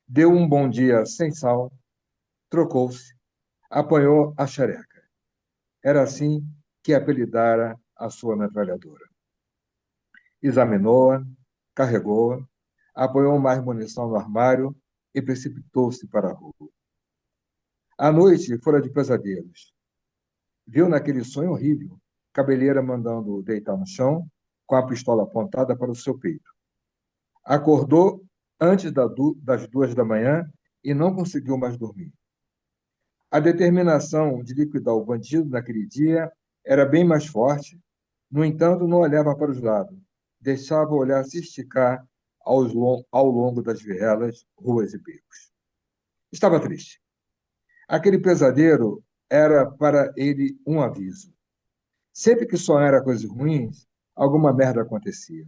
Deu um bom dia sem sal, trocou-se, apanhou a xereca. Era assim que apelidara a sua metralhadora. Examinou-a, carregou-a, apoiou mais munição no armário e precipitou-se para a rua. A noite fora de pesadelos. Viu naquele sonho horrível Cabeleira mandando deitar no chão com a pistola apontada para o seu peito. Acordou antes das 2 da manhã e não conseguiu mais dormir. A determinação de liquidar o bandido naquele dia era bem mais forte. No entanto, não olhava para os lados, deixava o olhar se esticar ao longo das vielas, ruas e becos. Estava triste. Aquele pesadelo era para ele um aviso. Sempre que sonhara coisas ruins, alguma merda acontecia.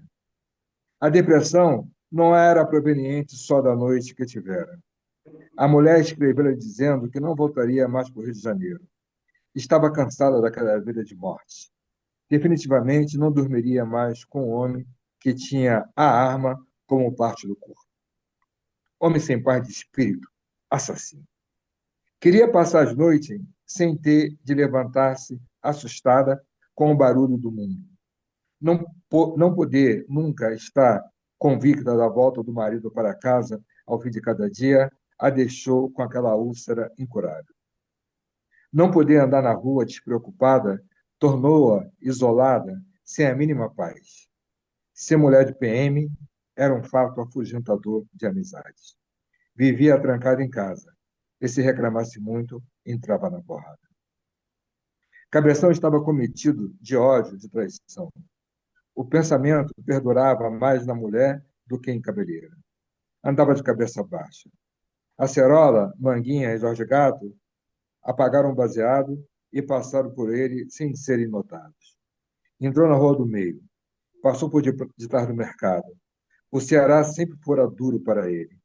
A depressão não era proveniente só da noite que tivera. A mulher escreveu dizendo que não voltaria mais para o Rio de Janeiro. Estava cansada daquela vida de morte. Definitivamente não dormiria mais com um homem que tinha a arma como parte do corpo. Homem sem paz de espírito, assassino. Queria passar as noites sem ter de levantar-se assustada com o barulho do mundo. Não poder nunca estar convicta da volta do marido para casa ao fim de cada dia a deixou com aquela úlcera incurável. Não poder andar na rua despreocupada tornou-a isolada, sem a mínima paz. Ser mulher de PM era um fato afugentador de amizades. Vivia trancada em casa, e se reclamasse muito, entrava na porrada. Cabeção estava cometido de ódio, de traição. O pensamento perdurava mais na mulher do que em Cabeleira. Andava de cabeça baixa. Acerola, Manguinha e Jorge Gato apagaram o baseado e passaram por ele sem serem notados. Entrou na Rua do Meio, passou por detrás do mercado. O Ceará sempre fora duro para ele.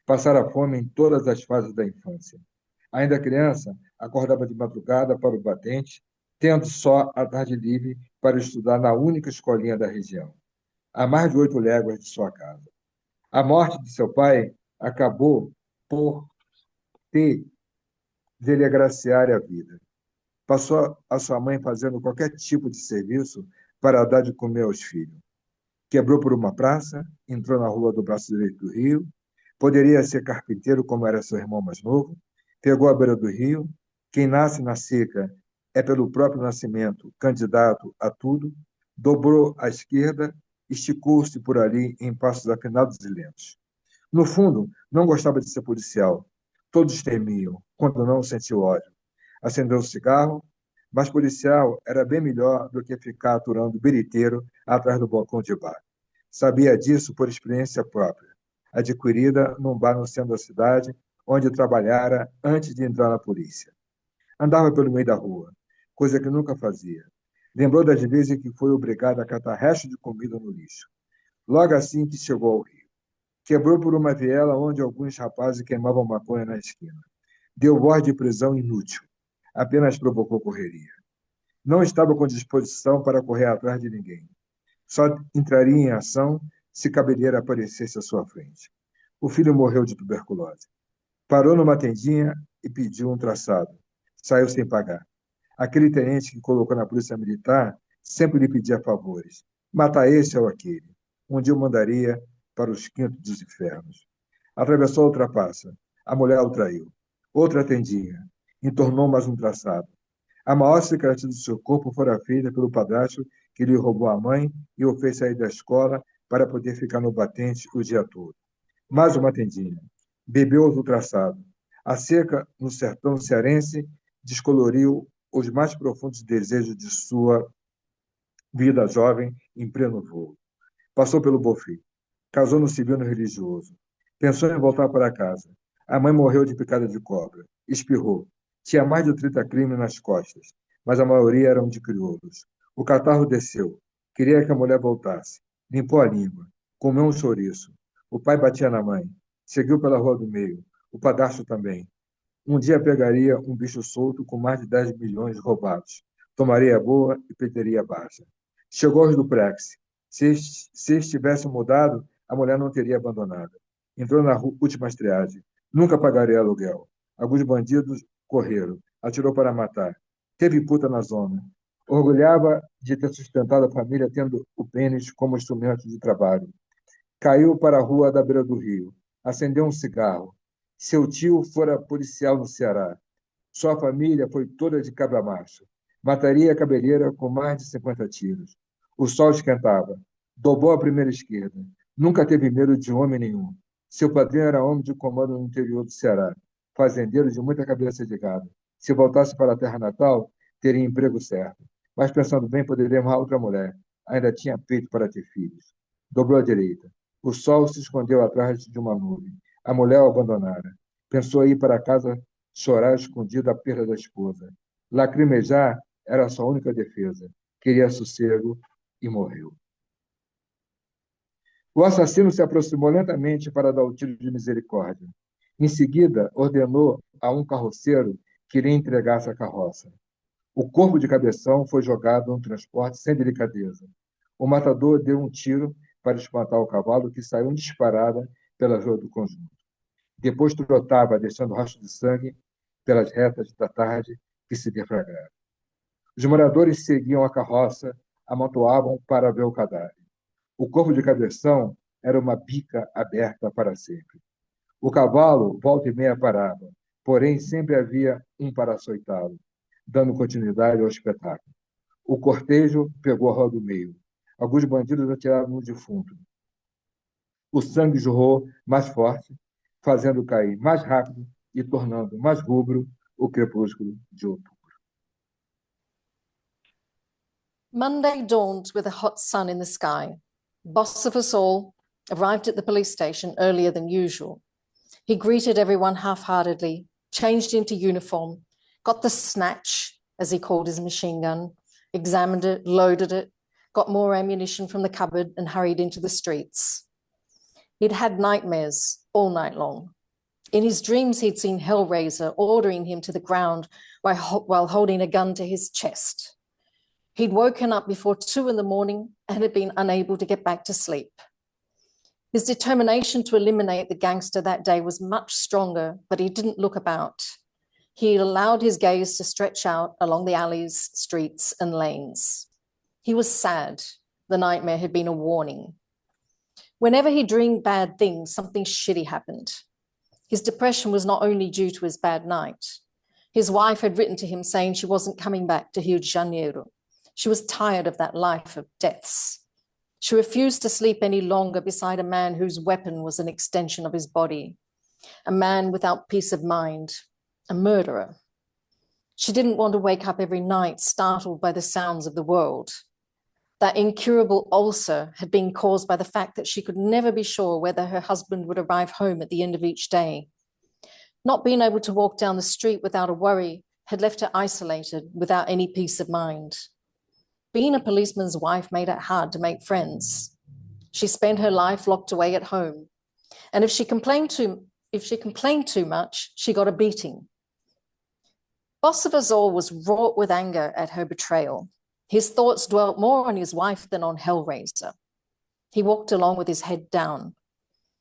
Passara fome em todas as fases da infância. Ainda criança, acordava de madrugada para o batente, tendo só a tarde livre para estudar na única escolinha da região, a mais de 8 léguas de sua casa. A morte de seu pai acabou por ter de lhe agraciar a vida. Passou a sua mãe fazendo qualquer tipo de serviço para dar de comer aos filhos. Quebrou por uma praça, entrou na rua do braço direito do rio, poderia ser carpinteiro como era seu irmão mais novo, pegou a beira do rio, quem nasce na seca é pelo próprio nascimento candidato a tudo, dobrou à esquerda, esticou-se por ali em passos afinados e lentos. No fundo, não gostava de ser policial. Todos temiam, quando não sentiu ódio. Acendeu o cigarro, mas policial era bem melhor do que ficar aturando biriteiro atrás do balcão de bar. Sabia disso por experiência própria, adquirida num bar no centro da cidade, onde trabalhara antes de entrar na polícia. Andava pelo meio da rua, coisa que nunca fazia. Lembrou das vezes em que foi obrigado a catar restos de comida no lixo. Logo assim que chegou ao Rio. Quebrou por uma viela onde alguns rapazes queimavam maconha na esquina. Deu voz de prisão inútil. Apenas provocou correria. Não estava com disposição para correr atrás de ninguém. Só entraria em ação se Cabeleira aparecesse à sua frente. O filho morreu de tuberculose. Parou numa tendinha e pediu um traçado. Saiu sem pagar. Aquele tenente que colocou na polícia militar sempre lhe pedia favores. Matar esse ou aquele. Um dia eu mandaria para os quintos dos infernos. Atravessou outra praça. A mulher o traiu. Outra tendinha. Entornou mais um traçado. A maior cicatriz do seu corpo fora feita pelo padrasto que lhe roubou a mãe e o fez sair da escola para poder ficar no batente o dia todo. Mais uma tendinha. Bebeu outro traçado. A seca no sertão cearense descoloriu os mais profundos desejos de sua vida jovem em pleno voo. Passou pelo Bofi. Casou no civil no religioso. Pensou em voltar para casa. A mãe morreu de picada de cobra. Espirrou. Tinha mais de 30 crimes nas costas, mas a maioria eram de crioulos. O catarro desceu. Queria que a mulher voltasse. Limpou a língua. Comeu um chouriço. O pai batia na mãe. Seguiu pela rua do meio. O padrasto também. Um dia pegaria um bicho solto com mais de 10 milhões roubados. Tomaria boa e perderia baixa. Chegou aos duplex. Se estivesse mudado, a mulher não teria abandonado. Entrou na última estreagem. Nunca pagarei aluguel. Alguns bandidos correram. Atirou para matar. Teve puta na zona. Orgulhava de ter sustentado a família tendo o pênis como instrumento de trabalho. Caiu para a rua da beira do rio. Acendeu um cigarro. Seu tio fora policial no Ceará. Sua família foi toda de cabra macho. Mataria a cabeleira com mais de 50 tiros. O sol esquentava. Dobrou a primeira esquerda. Nunca teve medo de homem nenhum. Seu padrinho era homem de comando no interior do Ceará, fazendeiro de muita cabeça de gado. Se voltasse para a terra natal, teria emprego certo. Mas pensando bem, poderia amar outra mulher. Ainda tinha peito para ter filhos. Dobrou à direita. O sol se escondeu atrás de uma nuvem. A mulher o abandonara. Pensou em ir para casa chorar escondido a perda da esposa. Lacrimejar era sua única defesa. Queria sossego e morreu. O assassino se aproximou lentamente para dar o tiro de misericórdia. Em seguida, ordenou a um carroceiro que lhe entregasse a carroça. O corpo de Cabeção foi jogado no transporte sem delicadeza. O matador deu um tiro para espantar o cavalo, que saiu disparada pela rua do conjunto. Depois trotava, deixando rastro de sangue pelas retas da tarde que se deflagraram. Os moradores seguiam a carroça, amontoavam para ver o cadáver. O corpo de Cabeção era uma bica aberta para sempre. O cavalo, volta e meia, parava, porém sempre havia um para açoitá-lo, dando continuidade ao espetáculo. O cortejo pegou a rua do meio. Alguns bandidos atiraram no defunto. O sangue jorrou mais forte, fazendo cair mais rápido e tornando mais rubro o crepúsculo de outubro. Monday dawned with a hot sun in the sky. Boss of us all arrived at the police station earlier than usual. He greeted everyone half-heartedly, changed into uniform, got the snatch, as he called his machine gun, examined it, loaded it, got more ammunition from the cupboard and hurried into the streets. He'd had nightmares all night long. In his dreams, he'd seen Hellraiser ordering him to the ground while holding a gun to his chest. He'd woken up before 2 a.m. and had been unable to get back to sleep. His determination to eliminate the gangster that day was much stronger, but he didn't look about. He allowed his gaze to stretch out along the alleys, streets, and lanes. He was sad. The nightmare had been a warning. Whenever he dreamed bad things, something shitty happened. His depression was not only due to his bad night. His wife had written to him saying she wasn't coming back to Rio de Janeiro. She was tired of that life of deaths. She refused to sleep any longer beside a man whose weapon was an extension of his body, a man without peace of mind, a murderer. She didn't want to wake up every night startled by the sounds of the world. That incurable ulcer had been caused by the fact that she could never be sure whether her husband would arrive home at the end of each day. Not being able to walk down the street without a worry had left her isolated without any peace of mind. Being a policeman's wife made it hard to make friends. She spent her life locked away at home. And if she complained too much, she got a beating. Boss of us all was wrought with anger at her betrayal. His thoughts dwelt more on his wife than on Hellraiser. He walked along with his head down.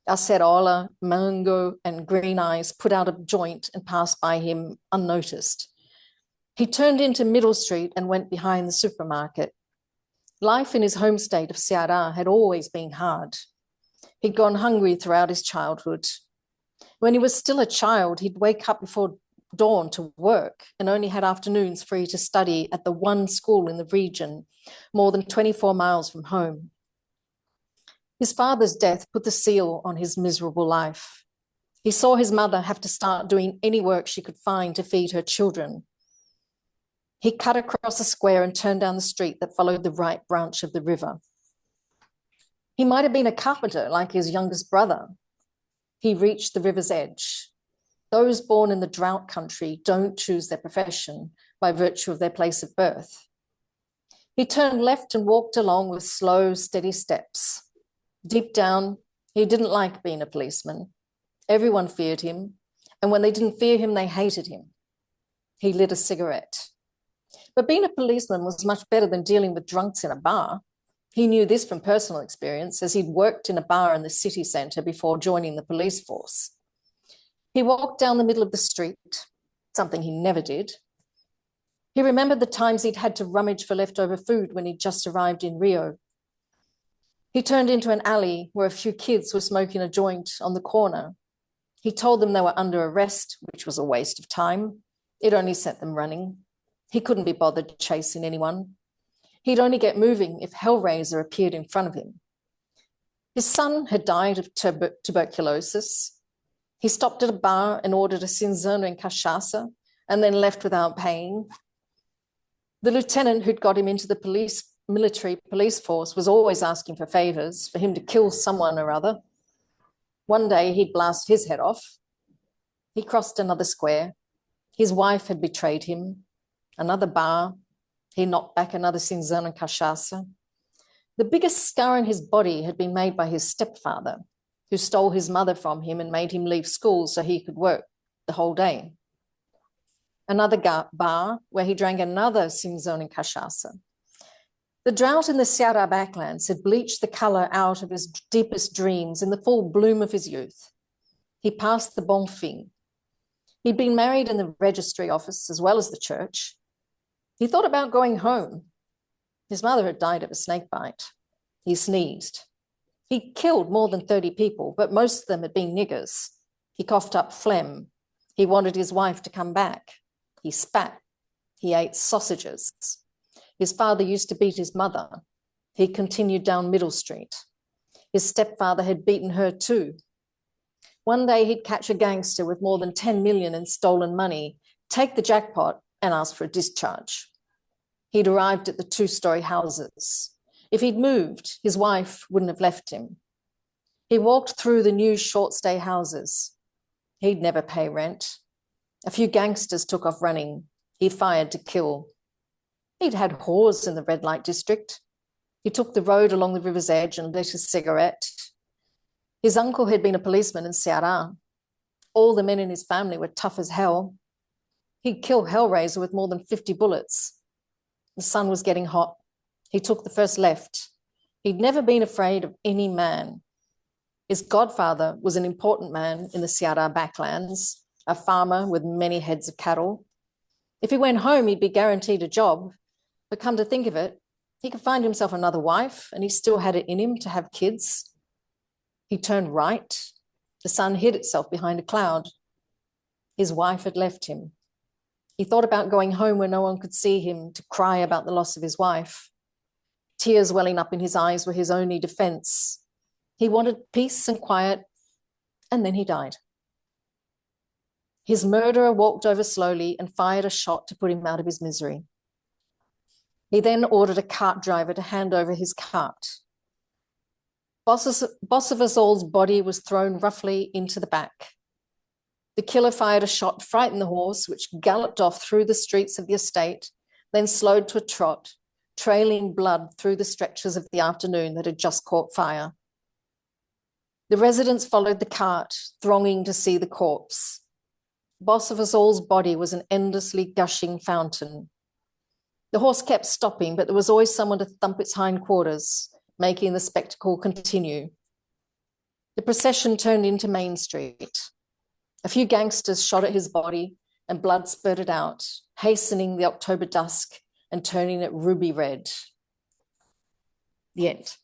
Acerola, Mango, and Green Eyes put out a joint and passed by him unnoticed. He turned into Middle Street and went behind the supermarket. Life in his home state of Ceará had always been hard. He'd gone hungry throughout his childhood. When he was still a child, he'd wake up before dawn to work and only had afternoons free to study at the one school in the region, more than 24 miles from home. His father's death put the seal on his miserable life. He saw his mother have to start doing any work she could find to feed her children. He cut across a square and turned down the street that followed the right branch of the river. He might have been a carpenter like his youngest brother. He reached the river's edge. Those born in the drought country don't choose their profession by virtue of their place of birth. He turned left and walked along with slow, steady steps. Deep down, he didn't like being a policeman. Everyone feared him, and when they didn't fear him, they hated him. He lit a cigarette. But being a policeman was much better than dealing with drunks in a bar. He knew this from personal experience, as he'd worked in a bar in the city centre before joining the police force. He walked down the middle of the street, something he never did. He remembered the times he'd had to rummage for leftover food when he'd just arrived in Rio. He turned into an alley where a few kids were smoking a joint on the corner. He told them they were under arrest, which was a waste of time. It only set them running. He couldn't be bothered chasing anyone. He'd only get moving if Hellraiser appeared in front of him. His son had died of tuberculosis. He stopped at a bar and ordered a cinzano and cachaça and then left without paying. The lieutenant who'd got him into the military police force was always asking for favors for him to kill someone or other. One day he'd blast his head off. He crossed another square. His wife had betrayed him. Another bar. He knocked back another cinzano and cachaça. The biggest scar on his body had been made by his stepfather, who stole his mother from him and made him leave school so he could work the whole day. Another bar where he drank another cinzano and cachaça. The drought in the Ceará backlands had bleached the colour out of his deepest dreams in the full bloom of his youth. He passed the bon fin. He'd been married in the registry office as well as the church. He thought about going home. His mother had died of a snake bite. He sneezed. He killed more than 30 people, but most of them had been niggers. He coughed up phlegm. He wanted his wife to come back. He spat. He ate sausages. His father used to beat his mother. He continued down Middle Street. His stepfather had beaten her too. One day he'd catch a gangster with more than 10 million in stolen money, take the jackpot and ask for a discharge. He'd arrived at the 2-story houses. If he'd moved, his wife wouldn't have left him. He walked through the new short-stay houses. He'd never pay rent. A few gangsters took off running. He fired to kill. He'd had whores in the red light district. He took the road along the river's edge and lit a cigarette. His uncle had been a policeman in Ceará. All the men in his family were tough as hell. He'd kill Hellraiser with more than 50 bullets. The sun was getting hot. He took the first left. He'd never been afraid of any man. His godfather was an important man in the Ceará backlands, a farmer with many heads of cattle. If he went home, he'd be guaranteed a job. But come to think of it, he could find himself another wife, and he still had it in him to have kids. He turned right. The sun hid itself behind a cloud. His wife had left him. He thought about going home where no one could see him to cry about the loss of his wife. Tears welling up in his eyes were his only defense. He wanted peace and quiet, and then he died. His murderer walked over slowly and fired a shot to put him out of his misery. He then ordered a cart driver to hand over his cart. Boss of us all's body was thrown roughly into the back. The killer fired a shot to frighten the horse, which galloped off through the streets of the estate, then slowed to a trot, trailing blood through the stretches of the afternoon that had just caught fire. The residents followed the cart, thronging to see the corpse. Boss of us all's body was an endlessly gushing fountain. The horse kept stopping, but there was always someone to thump its hindquarters, making the spectacle continue. The procession turned into Main Street. A few gangsters shot at his body and blood spurted out, hastening the October dusk and turning it ruby red. The end.